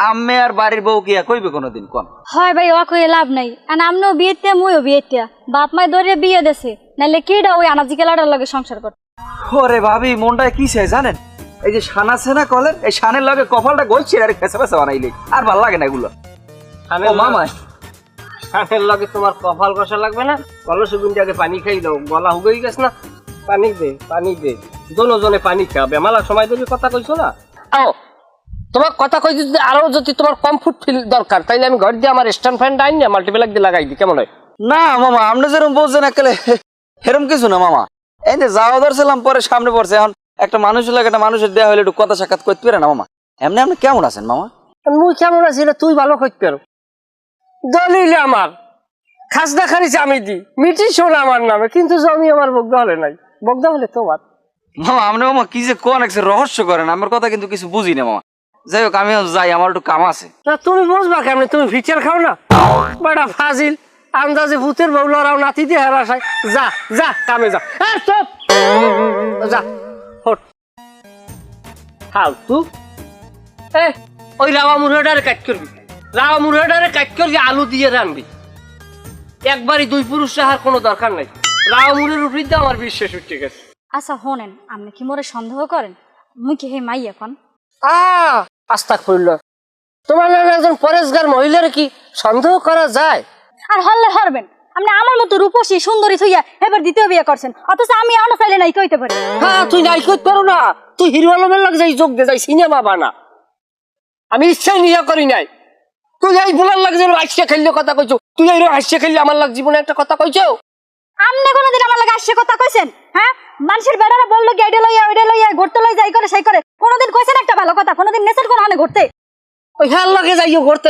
আম্মে আর বাড়ির বউ কি কইবে কোনোদিন কোন? হয় ভাই ও কই লাভ নাই আর আমনেও বিয়েতে মুইও বিয়েতে বাপ মাই ধরে বিয়ে দেছে নাইলে কিডা ওই আনাজি কেলাটার লগে সংসার করতে। ওরে ভাবি মনটায় কি চাই জানেন, এই যে শান আছে না কলের, এই শানের লগে কপালটা গলছে আর ফেসে ফেসে বানাইলে আর ভাল লাগে না এগুলো। ও মামা শানের লগে তোমার কপাল কষা লাগবে না? কলসুগুনটি আগে পানি খাই দাও, গলা হুগেই গেছ না। পানি দে জনে পানি খাবে। মেলার সময় ধরে কথা কইছো না। আও তোমার কথা কই যদি আরো যদি তোমার কমফোর্ট ফিল দরকার তাইলে আমি ঘর দিয়ে আমার স্ট্যান্ড ফ্যান ডাইন না মাল্টিপ্লাগ দিয়ে লাগাই দিই, কেমন হয়? না মামা আপনি যেরকম বলছেন একেলে এরকম কিছু না মামা। এই যে যাওয়া ধরছিলাম পরে সামনে পড়ছে, এখন একটা মানুষের লাগে একটা মানুষের দেওয়া হলে একটু কথা সাক্ষাৎ করতে পারে না মামা। এমনি আপনি কেমন আছেন মামা? মুই কেমন আছি তুই ভালো কইতে পারো। দলিল আমার খাজনা খারিছে আমি দি, মিটিশ হলো আমার নামে, কিন্তু জমি আমার বগদা হলে নাই, বগদা হলে তোমার। মামা আপনি মামা কি যে কোন এক রহস্য করেন, আমার কথা কিন্তু কিছু বুঝি না মামা। যাই হোক আমি যাই, আমার একটু কাম আছে। না তুমি বুঝবা কেমন? তুমি ফিচার খাও না বড়া ফাজিল, আন্দাজে ভূতের বউ লড়াও নাতি দিয়ে হারাসাই। যা যা কামে যা, চুপ যা হট ফালতু। ওই রাওয়া মুরগাটারে কাট করবি, রাওয়া মুরগাটারে কাট করবি, আলু দিয়ে রানবি। একবারই দুই পুরুষ রাহার কোনো দরকার নাই। রাওয়া মুরের উপর আমার বিশ্বাস উঠে গেছে। আচ্ছা হোনেন, আপনি কি মোরে সন্দেহ করেন? মুই কি হে মাই এখন? আস্তাগফিরুল্লাহ, তোমার নামে একজন পরেশগার মহিলার কি সন্দেহ করা যায়? আর হল্লে হরবেন আপনি আমার মতো রূপসী সুন্দরী থইয়া এবার দ্বিতীয় বিয়ে করছেন, অথচ আমি আনা চাইলে নাই কইতে পারি। হ্যাঁ তুই নাই কইতে পারো না, তুই হিরো আলমের লাগ যাই যোগ দে যাই সিনেমা বানা। আমি ইচ্ছাই নিয়ে করি নাই। তুই এই বলার লাগ যে হাসিয়া খেললে কথা কইছো, তুই এই হাসিয়া খেললে আমার লাগ জীবনে একটা কথা কইছো। আপনি কোনোদিন আমার লাগে আসছে কথা কইছেন? হ্যাঁ মানুষের বেড়ারা বললো কি এটা লইয়া ওইটা লইয়া ঘুরতে লই যাই করে সেই করে, কোনোদিন কইছেন একটা ভালো কথা? কোনোদিন নেছেন কোন হানে ঘুরতে? ওই হ্যাঁ লাগে যাইও ঘুরতে